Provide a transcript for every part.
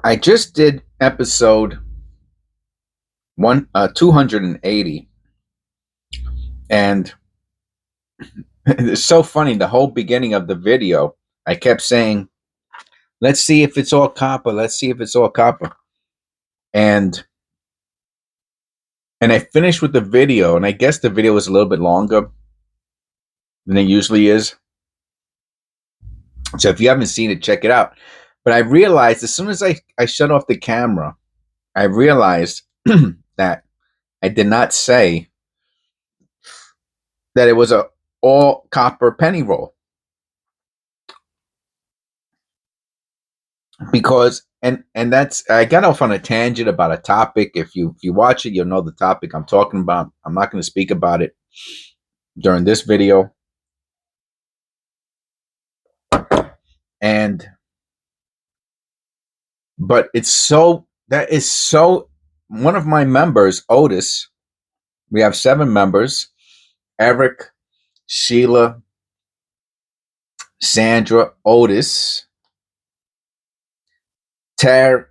I just did episode 280, and it's so funny. The whole beginning of the video, I kept saying, "Let's see if it's all copper. Let's see if it's all copper." And I finished with the video, and I guess the video was a little bit longer than it usually is. So if you haven't seen it, check it out. But I realized as soon as I shut off the camera, I realized that I did not say that it was a all copper penny roll, because that's, I got off on a tangent about a topic. If you watch it, you'll know the topic I'm talking about. I'm not going to speak about it during this video. And but it's so that is so one of my members, Otis, we have 7 members: Eric, Sheila, Sandra, Otis, Ter,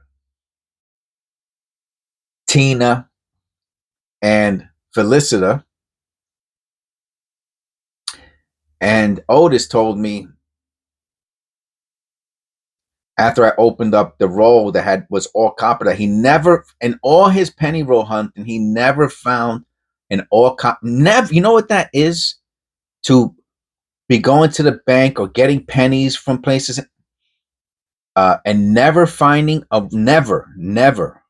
Tina, and Felicita. And Otis told me, after I opened up the roll that was all copper, that he never, in all his penny roll hunting, he never found an all copper. Never. You know what that is? To be going to the bank or getting pennies from places, and never finding never.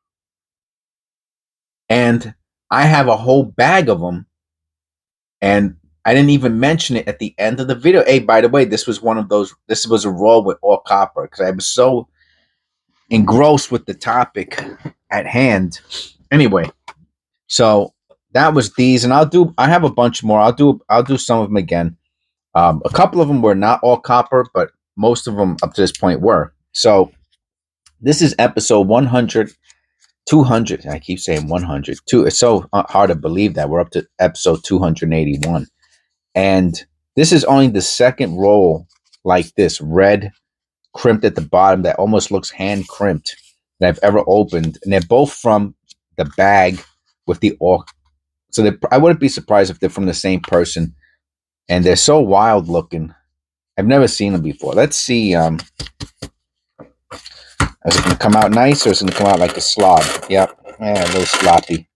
And I have a whole bag of them, and I didn't even mention it at the end of the video. Hey, by the way, this was one of those. This was a roll with all copper because I was so engrossed with the topic at hand. Anyway, so that was these, and I have a bunch more. I'll do some of them again. A couple of them were not all copper, but most of them up to this point were. So this is episode 100, 200. I keep saying 100. It's so hard to believe that we're up to episode 281. And this is only the second roll like this, red, crimped at the bottom, that almost looks hand crimped, that I've ever opened. And they're both from the bag with the all. So I wouldn't be surprised if they're from the same person. And they're so wild looking. I've never seen them before. Let's see. Is it going to come out nice, or is it going to come out like a slob? Yep. Yeah, a little sloppy.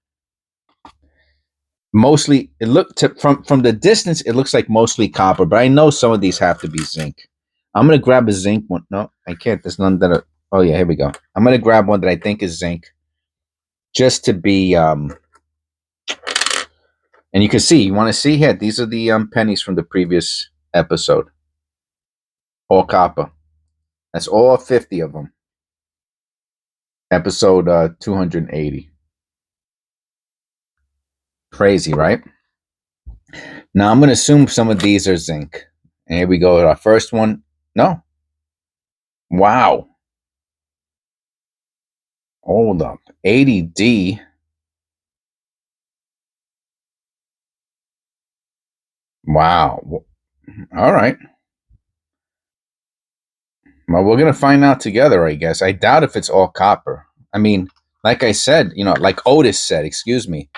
Mostly, it looked from the distance, it looks like mostly copper, but I know some of these have to be zinc. I'm going to grab a zinc one. No, I can't. There's none that are. Oh, yeah, here we go. I'm going to grab one that I think is zinc, just to be. And you can see, you want to see here, these are the pennies from the previous episode. All copper. That's all 50 of them. Episode 280. Crazy, right? Now I'm going to assume some of these are zinc. And here we go with our first one. No. Wow. Hold up. 80D. Wow. All right. Well, we're going to find out together, I guess. I doubt if it's all copper. I mean, like I said, like Otis said, excuse me,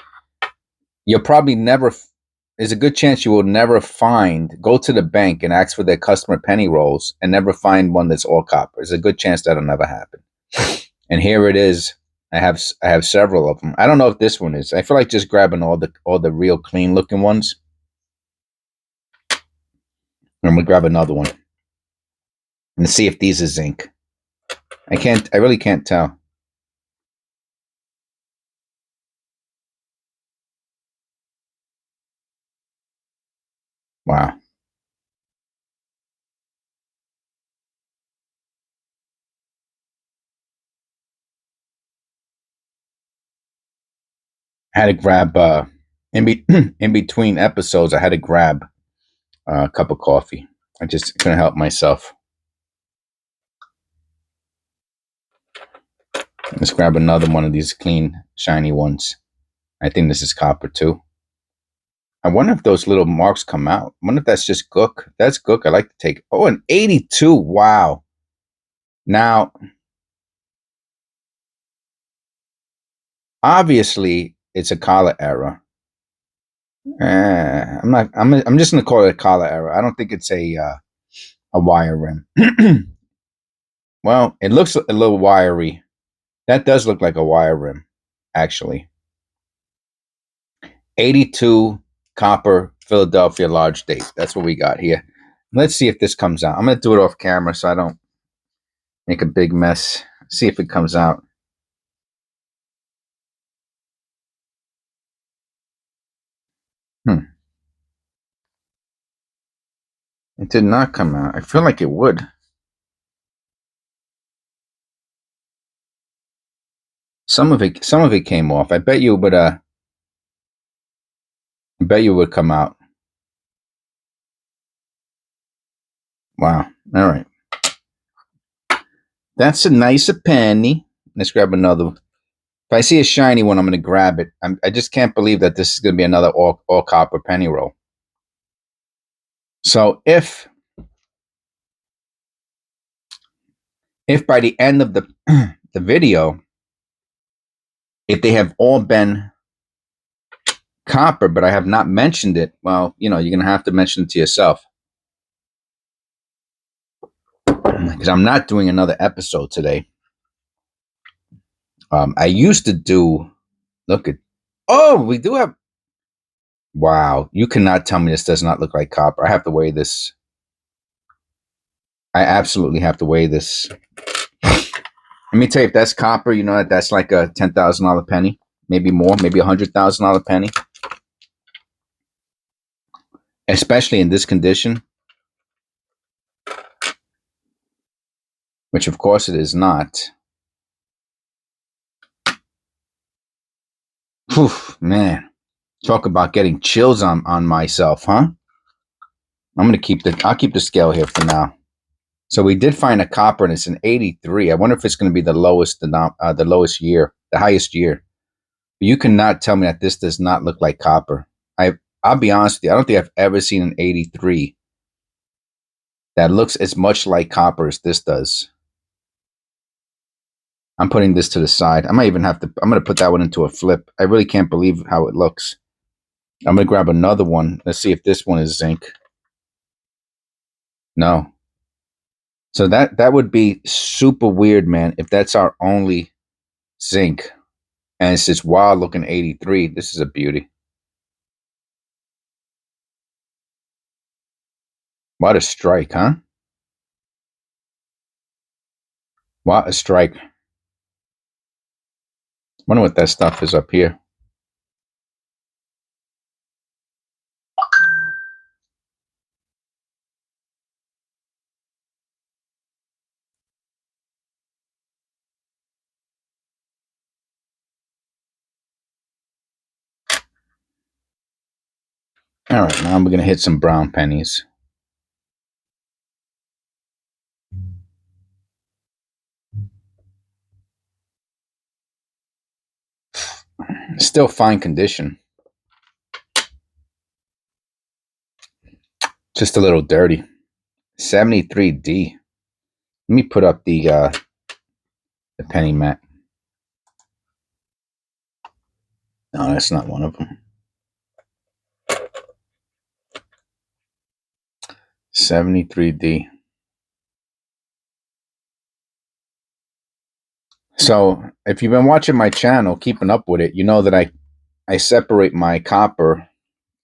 you'll probably never, there's a good chance you will never go to the bank and ask for their customer penny rolls and never find one that's all copper. There's a good chance that'll never happen. And here it is. I have several of them. I don't know if this one is. I feel like just grabbing all the real clean looking ones. I'm gonna grab another one and see if these are zinc. I really can't tell. Wow. I had to grab in between episodes. I had to grab a cup of coffee. I just couldn't help myself. Let's grab another one of these clean, shiny ones. I think this is copper too. I wonder if those little marks come out. I wonder if that's just gook. That's gook. I like to take. Oh, an 82. Wow. Now, obviously it's a color error. I'm not. I'm just gonna call it a color error. I don't think it's a wire rim. Well, it looks a little wiry. That does look like a wire rim, actually. 82 copper Philadelphia large date. That's what we got here. Let's see if this comes out. I'm gonna do it off camera so I don't make a big mess. See if it comes out. It did not come out. I feel like it would. Some of it came off. I bet you would. I bet you would come out. Wow. All right. That's a nice penny. Let's grab another. If I see a shiny one, I'm going to grab it. I just can't believe that this is going to be another all copper penny roll. So if by the end of the the video, if they have all been copper, but I have not mentioned it, well, you're going to have to mention it to yourself. Because I'm not doing another episode today. I used to do, look at, oh, we do have, wow, you cannot tell me this does not look like copper. I have to weigh this. I absolutely have to weigh this. Let me tell you, if that's copper, you know that's like a $10,000 penny, maybe more, maybe $100,000 penny. Especially in this condition, which of course it is not. Whew, man, talk about getting chills on myself, huh? I'll keep the scale here for now. So we did find a copper, and it's an 83. I wonder if it's going to be the lowest year, the highest year. But you cannot tell me that this does not look like copper. I'll be honest with you, I don't think I've ever seen an 83 that looks as much like copper as this does. I'm putting this to the side. I'm going to put that one into a flip. I really can't believe how it looks. I'm going to grab another one. Let's see if this one is zinc. No. So that would be super weird, man, if that's our only zinc. And it's this wild looking 83. This is a beauty. What a strike, huh? What a strike. Wonder what that stuff is up here. All right, now we're going to hit some brown pennies. Still fine condition. Just a little dirty. 73D. Let me put up the penny mat. No, that's not one of them. 73D. So if you've been watching my channel, keeping up with it, you know that I separate my copper.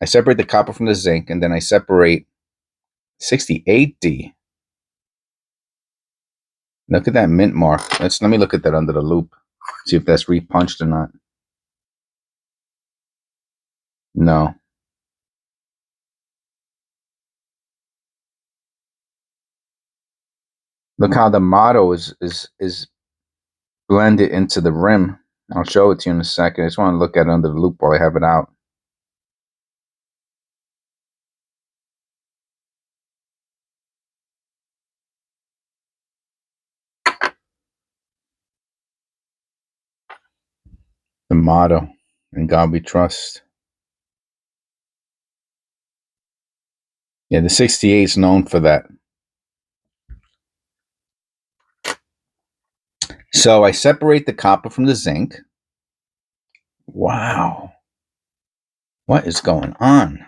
I separate the copper from the zinc, and then I separate 68D. Look at that mint mark. Let me look at that under the loop. See if that's repunched or not. No. Look how the motto is blended into the rim. I'll show it to you in a second. I just want to look at it under the loop while I have it out. The motto, "In God We Trust." Yeah, the 68 is known for that. So I separate the copper from the zinc. Wow. What is going on?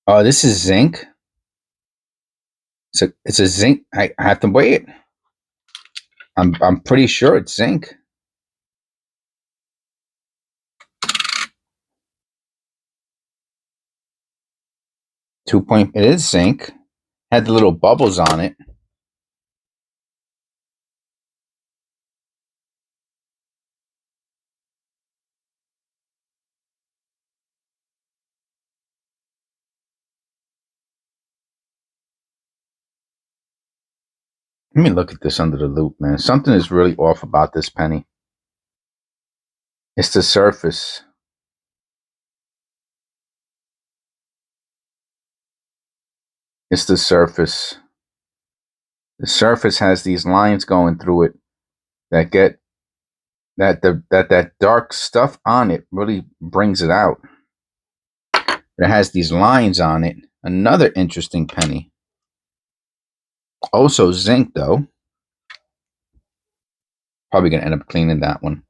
Oh, this is zinc. It's a zinc. I have to weigh it. I'm pretty sure it's zinc. 2 point. It is zinc. Had the little bubbles on it. Let me look at this under the loop, man. Something is really off about this penny. It's the surface. It's the surface. The surface has these lines going through it that get that dark stuff on it really brings it out. It has these lines on it. Another interesting penny. Also zinc though. Probably gonna end up cleaning that one.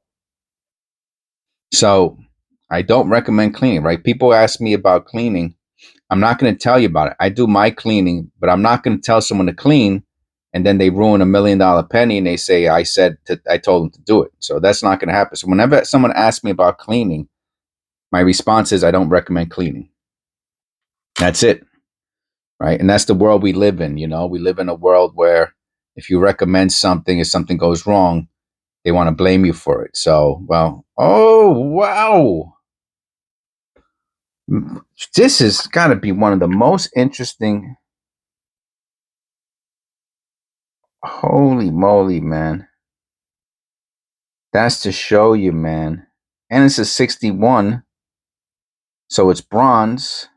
So I don't recommend cleaning, right? People ask me about cleaning. I'm not going to tell you about it. I do my cleaning, but I'm not going to tell someone to clean and then they ruin $1 million penny and they say I told them to do it. So that's not going to happen. So whenever someone asks me about cleaning, my response is I don't recommend cleaning. That's it. Right? And that's the world we live in, you know. We live in a world where if you recommend something, if something goes wrong, they want to blame you for it. So, well, oh, wow. This has got to be one of the most interesting. Holy moly, man. That's to show you, man. And it's a 61. So it's bronze.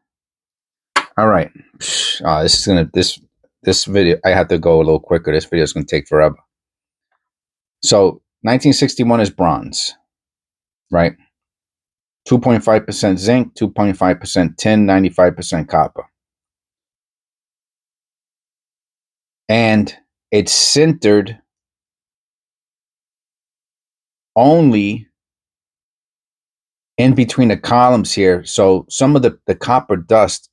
All right. This video, I have to go a little quicker. This video is going to take forever. So 1961 is bronze, right? 2.5% zinc, 2.5% tin, 95% copper. And it's sintered only in between the columns here. So some of the copper dust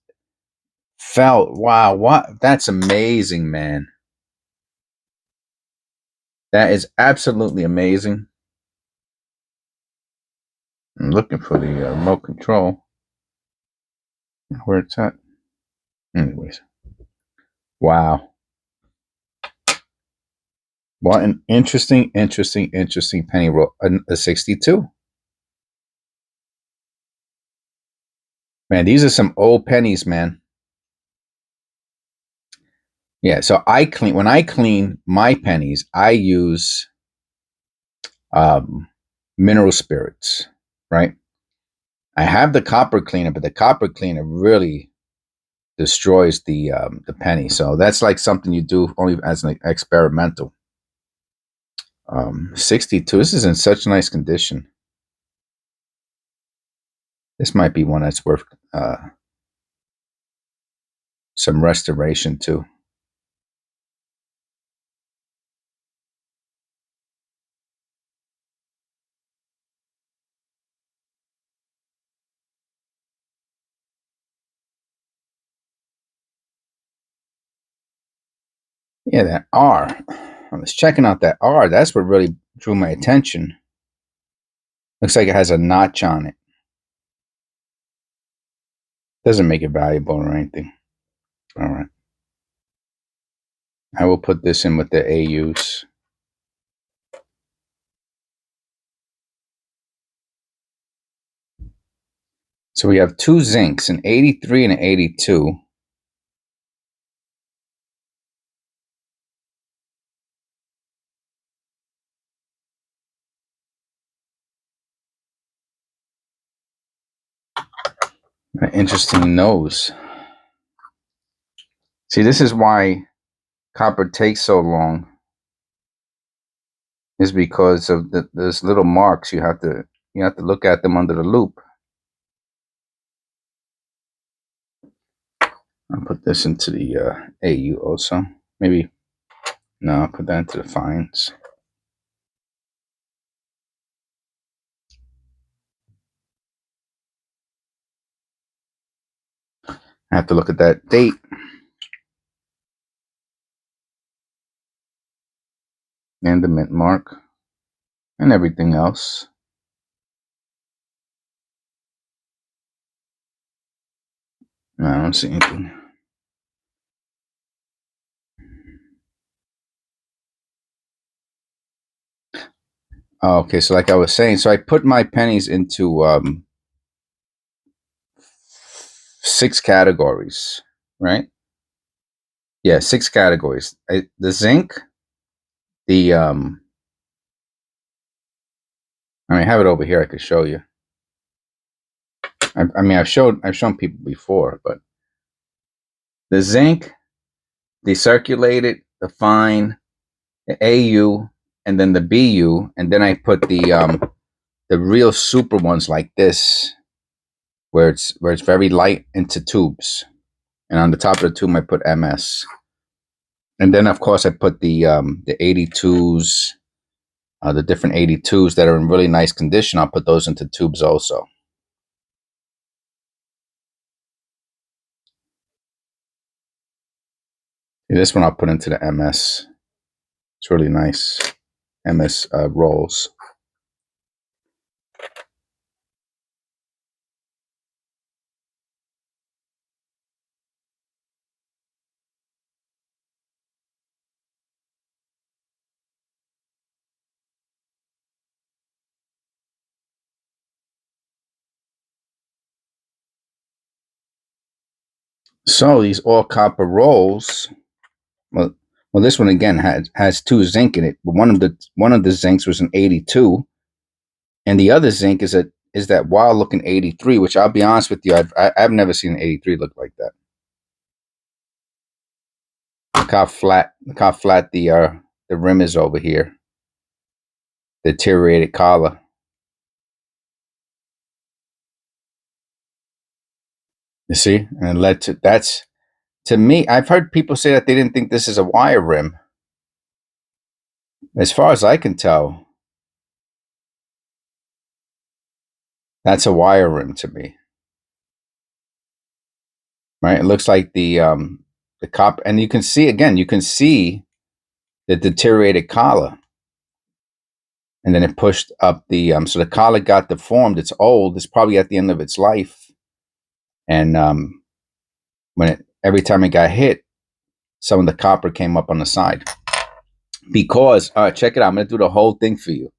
fell. Wow, what? That's amazing, man. That is absolutely amazing. I'm looking for the remote control. Where it's at. Anyways. Wow. What an interesting penny roll. A 62. Man, these are some old pennies, man. Yeah, so when I clean my pennies, I use mineral spirits, right? I have the copper cleaner, but the copper cleaner really destroys the penny. So that's like something you do only as an experimental. 62. This is in such nice condition. This might be one that's worth some restoration too. Yeah, that R. I was checking out that R. That's what really drew my attention. Looks like it has a notch on it. Doesn't make it valuable or anything. All right. I will put this in with the AUs. So we have two zincs, an 83 and an 82. An interesting nose. See, this is why copper takes so long. Is because of those little marks. You have to look at them under the loop. I'll put this into the AU also. Maybe no. I'll put that into the fines. I have to look at that date. And the mint mark. And everything else. No, I don't see anything. Oh, okay, so like I was saying, so I put my pennies into 6 categories, right? Yeah, 6 categories. The zinc, the I have it over here. I could show you. I mean, I've shown people before, but the zinc, the circulated, the fine, the AU, and then the BU, and then I put the real super ones like this, where it's very light into tubes, and on the top of the tube I put MS, and then of course I put the 82s, the different 82s that are in really nice condition. I'll put those into tubes also. This one I'll put into the MS. It's really nice. MS rolls. So these all copper rolls. Well, this one again has 2 zinc in it, but one of the zincs was an 82, and the other zinc is that wild looking 83. Which I'll be honest with you, I've never seen an 83 look like that. Look how flat the rim is over here. The deteriorated collar. You see, and it led to that's to me. I've heard people say that they didn't think this is a wire rim. As far as I can tell, that's a wire rim to me. Right? It looks like the copper, and you can see the deteriorated collar, and then it pushed up the so the collar got deformed. It's old. It's probably at the end of its life, and every time it got hit, some of the copper came up on the side. Because check it out. I'm gonna do the whole thing for you.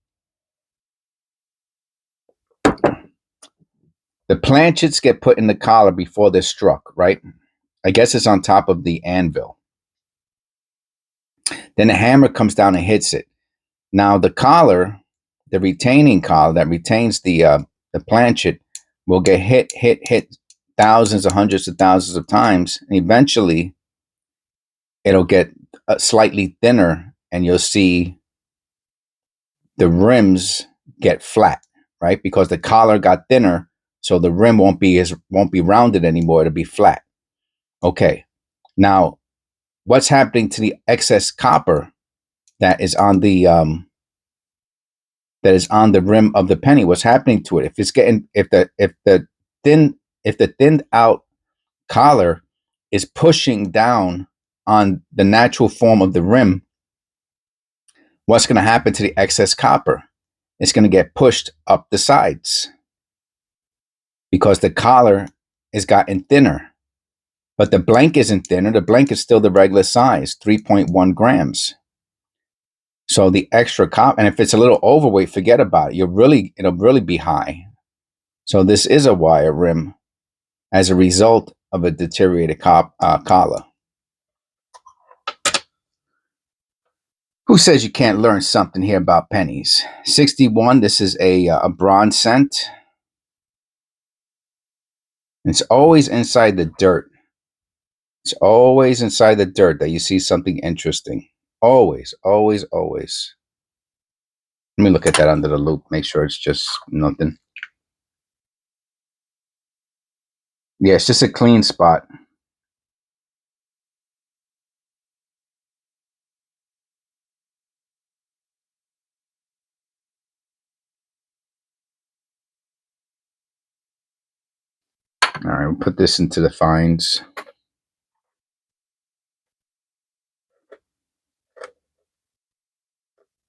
The planchets get put in the collar before they're struck, right? I guess it's on top of the anvil. Then the hammer comes down and hits it. Now the collar, the retaining collar that retains the planchet, will get hit thousands or hundreds of thousands of times, and eventually it'll get slightly thinner, and you'll see the rims get flat, right? Because the collar got thinner, so the rim won't be rounded anymore. It'll be flat. Okay. Now, what's happening to the excess copper that is on the rim of the penny? What's happening to it? If the thinned out collar is pushing down on the natural form of the rim, what's going to happen to the excess copper? It's going to get pushed up the sides because the collar has gotten thinner. But the blank isn't thinner. The blank is still the regular size, 3.1 grams. So the extra copper, and if it's a little overweight, forget about it. It'll really be high. So this is a wire rim as a result of a deteriorated collar. Who says you can't learn something here about pennies? 61, this is a bronze cent. It's always inside the dirt. It's always inside the dirt that you see something interesting. Always, always, always. Let me look at that under the loop, make sure it's just nothing. Yeah, it's just a clean spot. All All right, we'll put this into the fines.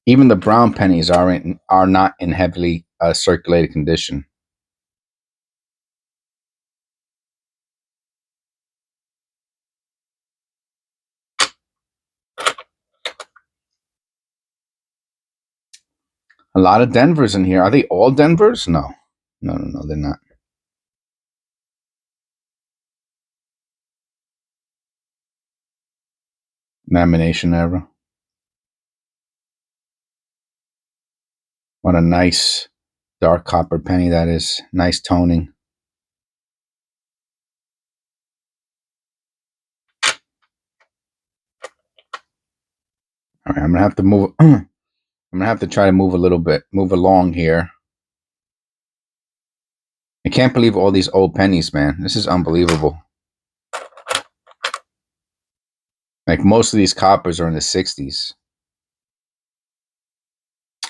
Even the brown pennies are not in heavily circulated condition. A lot of Denvers in here. Are they all Denvers? No, they're not. Lamination error. What a nice dark copper penny that is. Nice toning. All right, I'm gonna have to move. I'm gonna have to try to move a little bit, move along here. I can't believe all these old pennies, man. This is unbelievable. Like most of these coppers are in the 60s.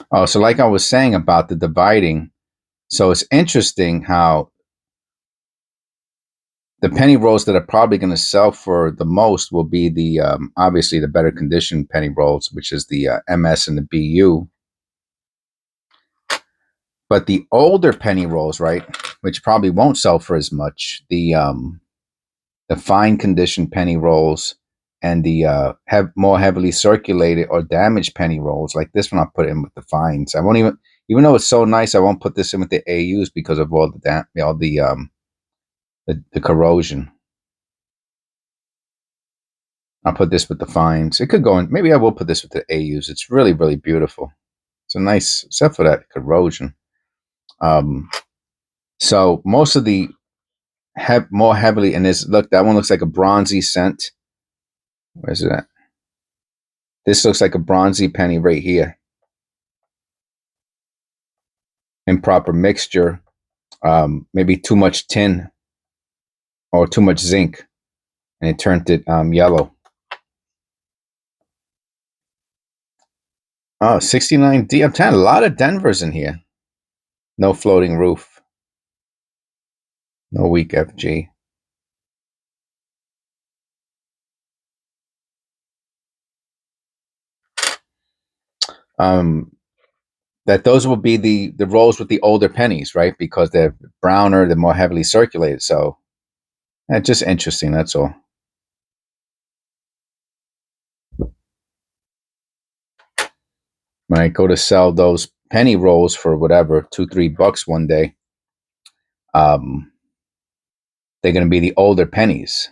Oh, so like I was saying about the dividing, so it's interesting how the penny rolls that are probably going to sell for the most will be the obviously the better conditioned penny rolls, which is the MS and the BU. But the older penny rolls, right, which probably won't sell for as much, the fine conditioned penny rolls and the more heavily circulated or damaged penny rolls, like this one, I'll put in with the fines. I won't even though it's so nice, I won't put this in with the AUs because of all the corrosion. I'll put this with the fines. It could go in. Maybe I will put this with the AUs. It's really, really beautiful. It's a nice, except for that corrosion. So most of the more heavily, and this, look, that one looks like a bronzy cent. Where's it at? This looks like a bronzy penny right here. Improper mixture. Maybe too much tin or too much zinc, and it turned it yellow. Oh, 69D. I'm telling you, a lot of Denvers in here. No floating roof. No weak FG. That those will be the rolls with the older pennies, right? Because they're browner, they're more heavily circulated. So just interesting, that's all. When I go to sell those penny rolls for whatever, $2-3 one day, they're gonna be the older pennies,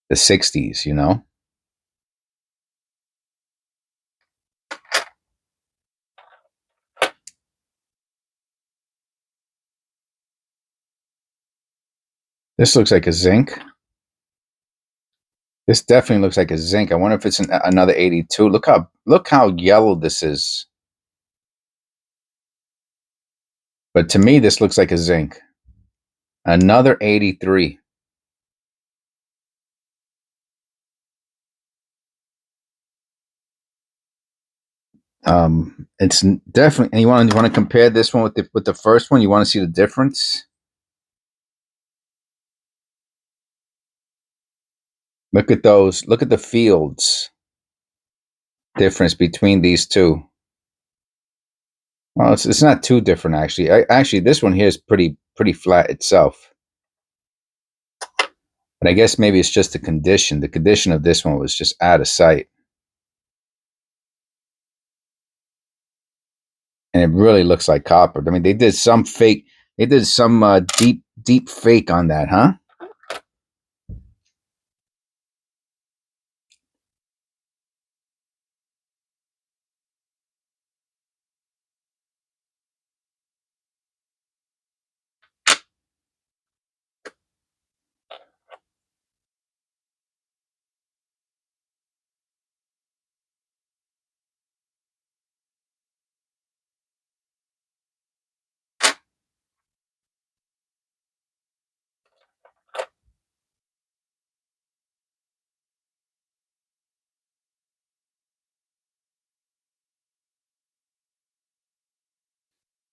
the 60s, you know? This looks like a zinc. This definitely looks like a zinc. I wonder if it's another 82. Look how yellow this is. But to me, this looks like a zinc. Another 83. It's definitely. And you want to compare this one with the first one? You want to see the difference? Look at those. Look at the fields difference between these two. Well, it's not too different actually. Actually, this one here is pretty flat itself. But I guess maybe it's just the condition. The condition of this one was just out of sight. And it really looks like copper. I mean, they did some fake. They did some deep fake on that, huh?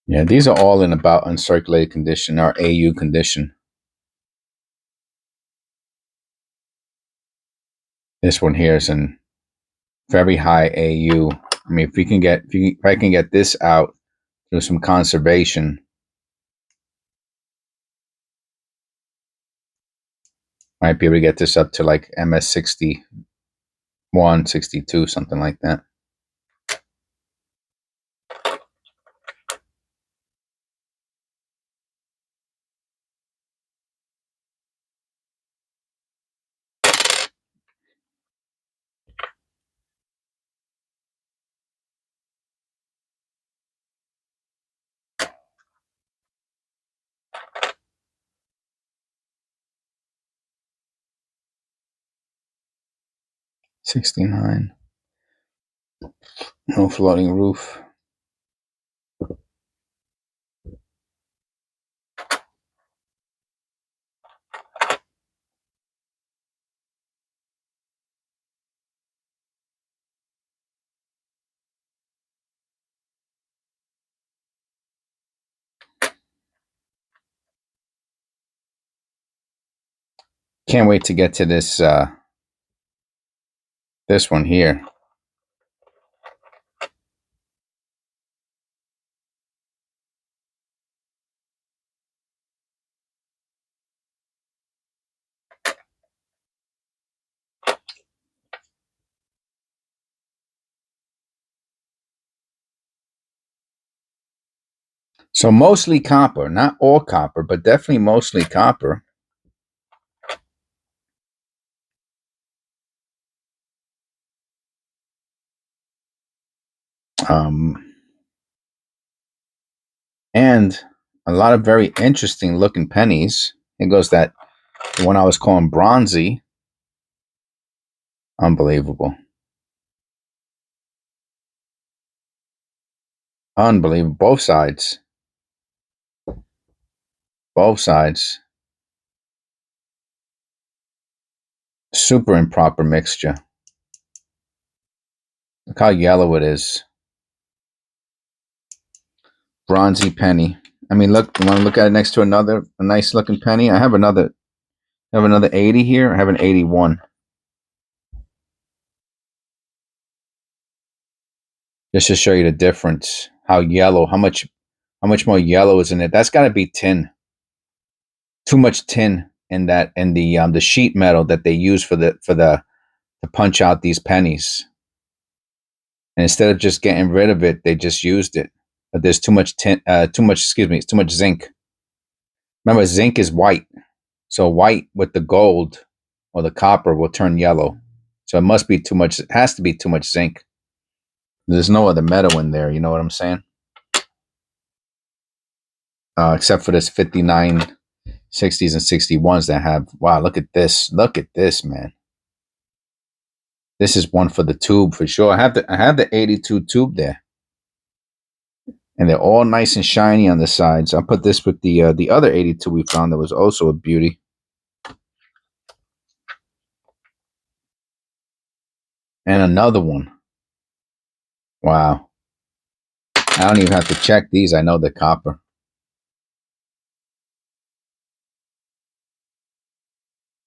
Yeah, these are all in about uncirculated condition or AU condition. This one here is in very high AU. I mean, if I can get this out through some conservation, might be able to get this up to like MS 61, 62, something like that. $69. No floating roof. Can't wait to get to this this one here. So mostly copper, not all copper, but definitely mostly copper. And a lot of very interesting looking pennies. It goes that the one I was calling bronzy. Unbelievable. Unbelievable. Both sides. Both sides. Super improper mixture. Look how yellow it is. Bronzy penny. I mean, look, you want to look at it next to a nice looking penny? I have another 80 here. I have an 81. Just to show you the difference. How yellow, how much more yellow is in it. That's got to be tin. Too much tin in that, in the sheet metal that they use to punch out these pennies. And instead of just getting rid of it, they just used it. But there's too much tin, it's too much zinc. Remember, zinc is white. So white with the gold or the copper will turn yellow. So it must be too much. It has to be too much zinc. There's no other metal in there. You know what I'm saying? Except for this 59, 60s, and 61s that have. Wow, look at this. Look at this, man. This is one for the tube for sure. I have the 82 tube there. And they're all nice and shiny on the sides. I'll put this with the other 82 we found that was also a beauty. And another one. Wow. I don't even have to check these. I know they're copper.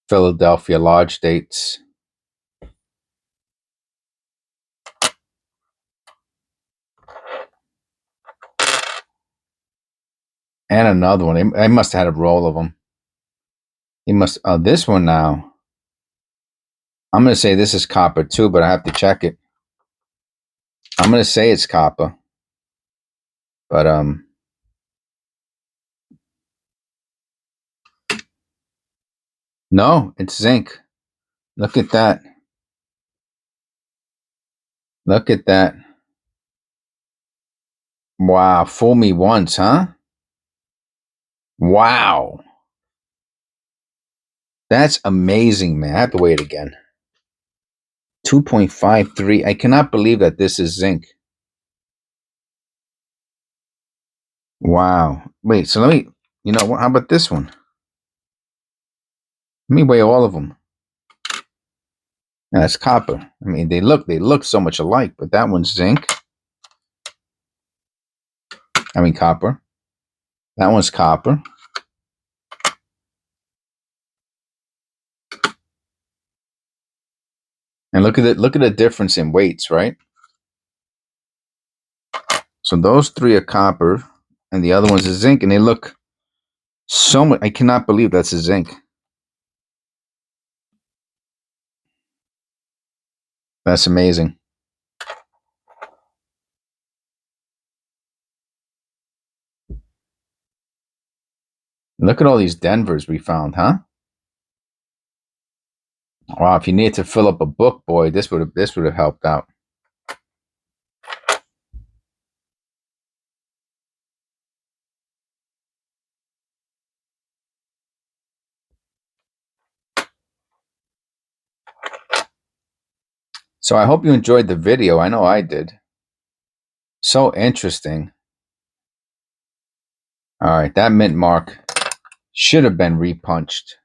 Philadelphia large dates. And another one. I must have had a roll of them. He must. This one now. I'm going to say this is copper too, but I have to check it. I'm going to say it's copper. But, no, it's zinc. Look at that. Look at that. Wow. Fool me once, huh? Wow. That's amazing, man. I have to weigh it again. 2.53. I cannot believe that this is zinc. Wow. Wait, so you know what? How about this one? Let me weigh all of them. That's copper. I mean, they look so much alike, but that one's zinc. I mean, copper. That one's copper. And look at it. Look at the difference in weights, right? So those three are copper, and the other one's a zinc, and they look so much. I cannot believe that's a zinc. That's amazing. Look at all these Denvers we found, huh? Wow, if you needed to fill up a book, boy, this would have helped out. So I hope you enjoyed the video. I know I did. So interesting. All right, that mint mark should have been repunched.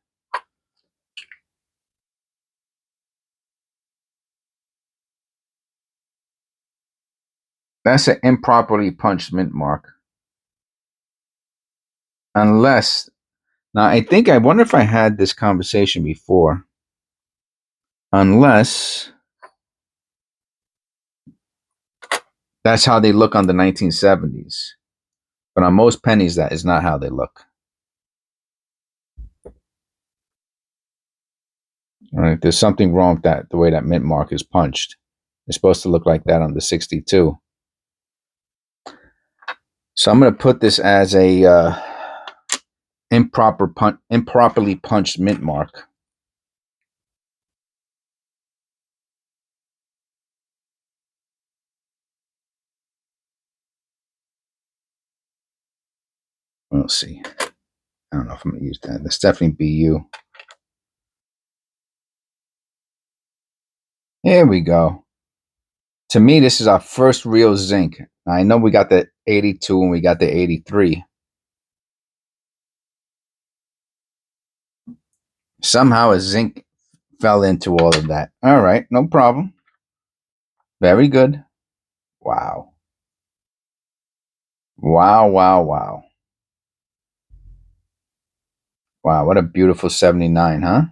That's an improperly punched mint mark. Unless, now I wonder if I had this conversation before. Unless that's how they look on the 1970s. But on most pennies, that is not how they look. All right, there's something wrong with that, the way that mint mark is punched. It's supposed to look like that on the 62. So I'm going to put this as a improperly punched mint mark. We'll see. I don't know if I'm going to use that. That's definitely BU. Here we go. To me, this is our first real zinc. Now, I know we got the 82 and we got the 83. Somehow a zinc fell into all of that. All right, no problem. Very good. Wow. Wow, wow, wow. Wow, what a beautiful 79, huh?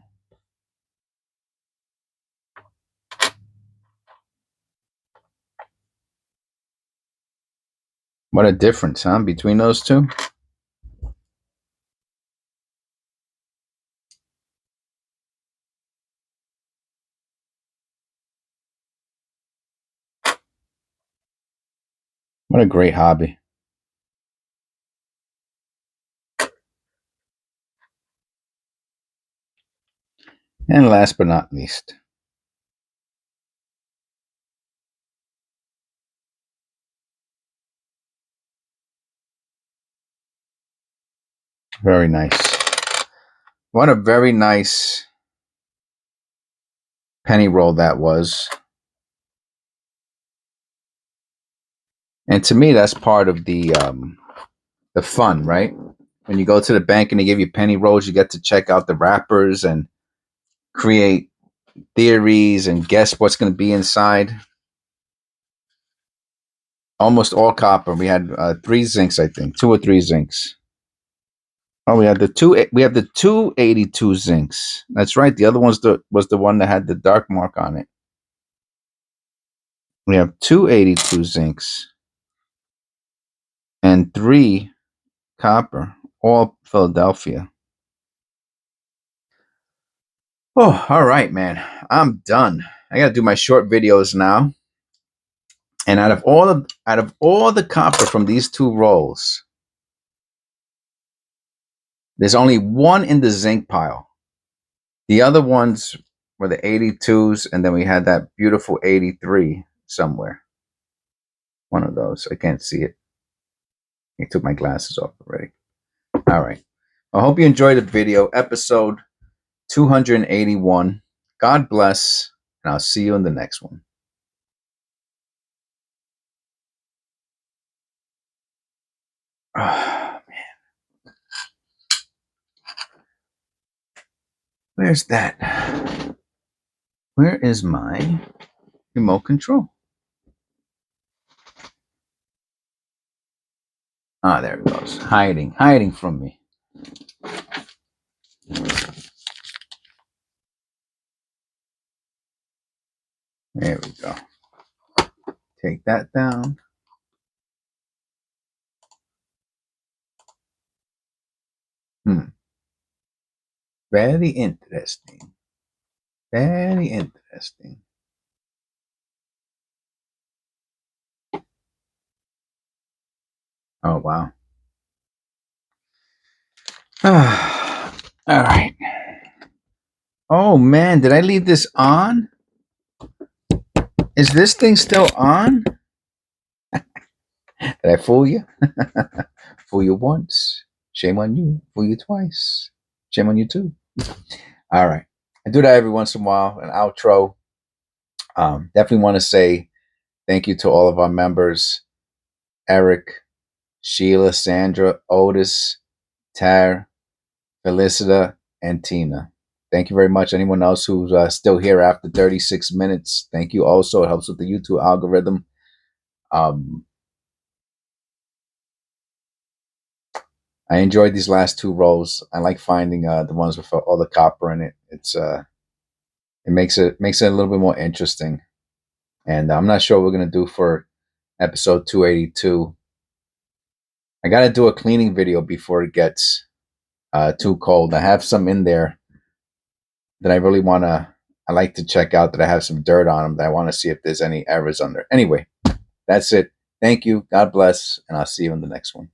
What a difference, huh, between those two? What a great hobby. And last but not least, very nice. What a very nice penny roll that was. And to me, that's part of the fun, right? When you go to the bank and they give you penny rolls, you get to check out the wrappers and create theories and guess what's going to be inside. Almost all copper. We had 3 zincs, I think, 2 or 3 zincs. Oh, we had the two. We have the 282 zincs. That's right. The other was the one that had the dark mark on it. We have 282 zincs and 3 copper, all Philadelphia. Oh, all right, man. I'm done. I got to do my short videos now. And out of all the copper from these 2 rolls, there's only one in the zinc pile. The other ones were the 82s, and then we had that beautiful 83 somewhere. One of those. I can't see it. I took my glasses off already. All right. I hope you enjoyed the video, episode 281. God bless, and I'll see you in the next one. Oh, man. Where's that? Where is my remote control? Ah, there it goes. Hiding from me. There we go. Take that down. Very interesting. Very interesting. Oh, wow. All right. Oh, man. Did I leave this on? Is this thing still on? Did I fool you? Fool you once. Shame on you. Fool you twice. Shame on you too. All right. I do that every once in a while, an outro. Definitely want to say thank you to all of our members, Eric, Sheila, Sandra, Otis, Tar, Felicita, and Tina. Thank you very much. Anyone else who's still here after 36 minutes, thank you also. It helps with the YouTube algorithm. I enjoyed these last two rolls. I like finding the ones with all the copper in it. It makes it a little bit more interesting. And I'm not sure what we're gonna do for episode 282. I gotta do a cleaning video before it gets too cold. I have some in there that I like to check out, that I have some dirt on them, that I want to see if there's any errors under. Anyway, that's it. Thank you. God bless. And I'll see you in the next one.